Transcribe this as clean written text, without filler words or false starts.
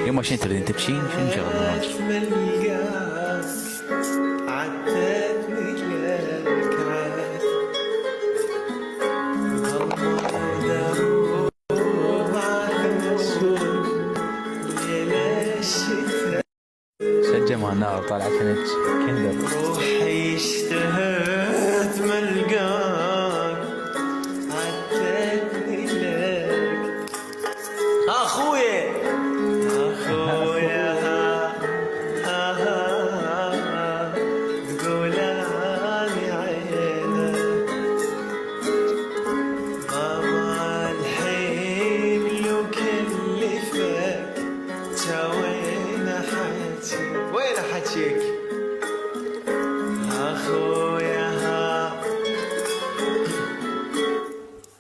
يوم عشان تريدين تبكين شنو شغل سجل مع النار طالع كنت كندر. روحي اشتهت ملقاك